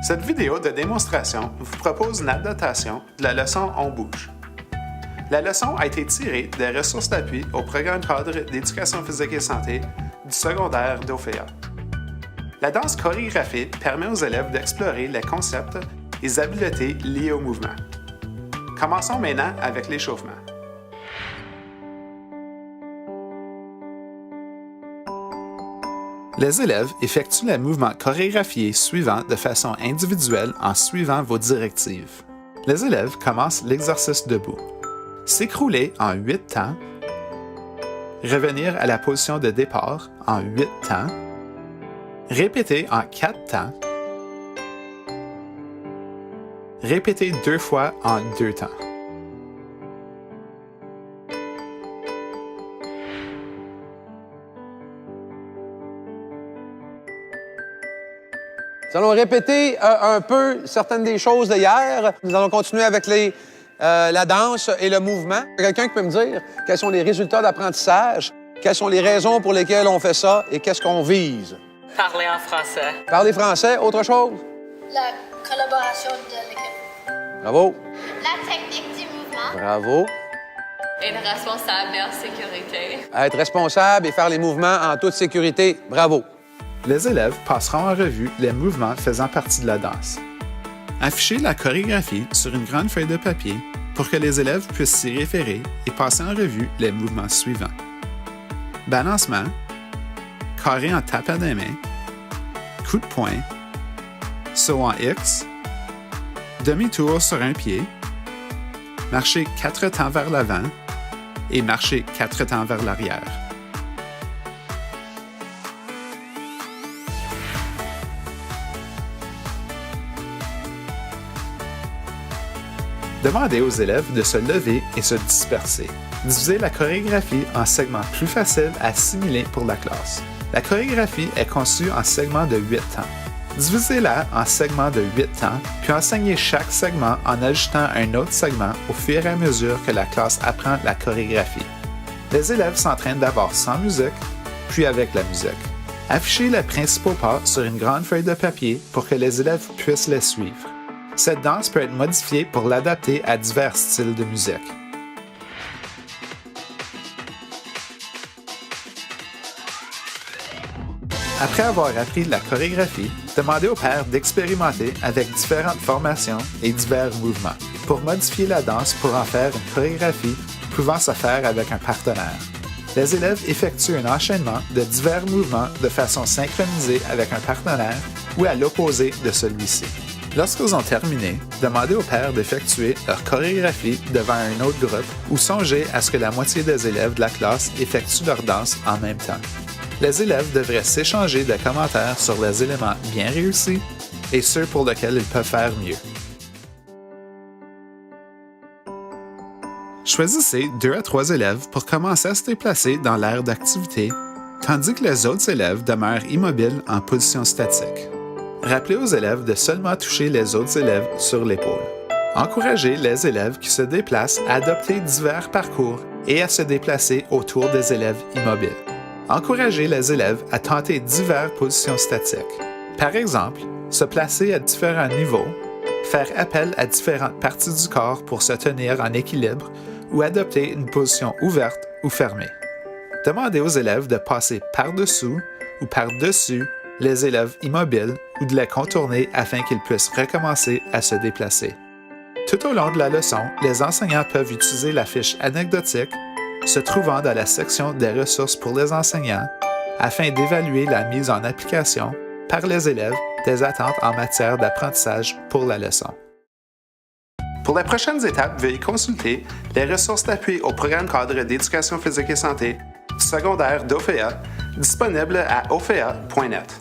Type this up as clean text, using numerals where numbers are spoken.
Cette vidéo de démonstration vous propose une adaptation de la leçon On bouge. La leçon a été tirée des ressources d'appui au programme cadre d'éducation physique et santé du secondaire d'OFEA. La danse chorégraphiée permet aux élèves d'explorer les concepts et les habiletés liées au mouvement. Commençons maintenant avec l'échauffement. Les élèves effectuent les mouvements chorégraphiés suivants de façon individuelle en suivant vos directives. Les élèves commencent l'exercice debout. S'écrouler en 8 temps. Revenir à la position de départ en 8 temps. Répéter en 4 temps. Répéter 2 fois en 2 temps. Nous allons répéter un peu certaines des choses d'hier. Nous allons continuer avec la danse et le mouvement. Quelqu'un qui peut me dire quels sont les résultats d'apprentissage, quelles sont les raisons pour lesquelles on fait ça et qu'est-ce qu'on vise? Parler en français. Parler français, autre chose? La collaboration de l'équipe. Bravo. La technique du mouvement. Bravo. Être responsable et en sécurité. Être responsable et faire les mouvements en toute sécurité. Bravo. Les élèves passeront en revue les mouvements faisant partie de la danse. Affichez la chorégraphie sur une grande feuille de papier pour que les élèves puissent s'y référer et passer en revue les mouvements suivants. Balancement, carré en tapant des mains, coup de poing, saut en X, demi-tour sur un pied, marcher 4 temps vers l'avant et marcher 4 temps vers l'arrière. Demandez aux élèves de se lever et se disperser. Divisez la chorégraphie en segments plus faciles à assimiler pour la classe. La chorégraphie est conçue en segments de 8 temps. Divisez-la en segments de 8 temps, puis enseignez chaque segment en ajoutant un autre segment au fur et à mesure que la classe apprend la chorégraphie. Les élèves s'entraînent d'abord sans musique, puis avec la musique. Affichez les principaux pas sur une grande feuille de papier pour que les élèves puissent les suivre. Cette danse peut être modifiée pour l'adapter à divers styles de musique. Après avoir appris la chorégraphie, demandez au père d'expérimenter avec différentes formations et divers mouvements pour modifier la danse pour en faire une chorégraphie pouvant se faire avec un partenaire. Les élèves effectuent un enchaînement de divers mouvements de façon synchronisée avec un partenaire ou à l'opposé de celui-ci. Lorsqu'ils ont terminé, demandez au père d'effectuer leur chorégraphie devant un autre groupe ou songez à ce que la moitié des élèves de la classe effectuent leur danse en même temps. Les élèves devraient s'échanger des commentaires sur les éléments bien réussis et ceux pour lesquels ils peuvent faire mieux. Choisissez 2 à 3 élèves pour commencer à se déplacer dans l'aire d'activité, tandis que les autres élèves demeurent immobiles en position statique. Rappelez aux élèves de seulement toucher les autres élèves sur l'épaule. Encouragez les élèves qui se déplacent à adopter divers parcours et à se déplacer autour des élèves immobiles. Encouragez les élèves à tenter diverses positions statiques. Par exemple, se placer à différents niveaux, faire appel à différentes parties du corps pour se tenir en équilibre ou adopter une position ouverte ou fermée. Demandez aux élèves de passer par-dessous ou par-dessus les élèves immobiles ou de les contourner afin qu'ils puissent recommencer à se déplacer. Tout au long de la leçon, les enseignants peuvent utiliser la fiche anecdotique se trouvant dans la section des ressources pour les enseignants afin d'évaluer la mise en application par les élèves des attentes en matière d'apprentissage pour la leçon. Pour les prochaines étapes, veuillez consulter les ressources d'appui au programme cadre d'éducation physique et santé du secondaire d'OFEA disponibles à ofea.net.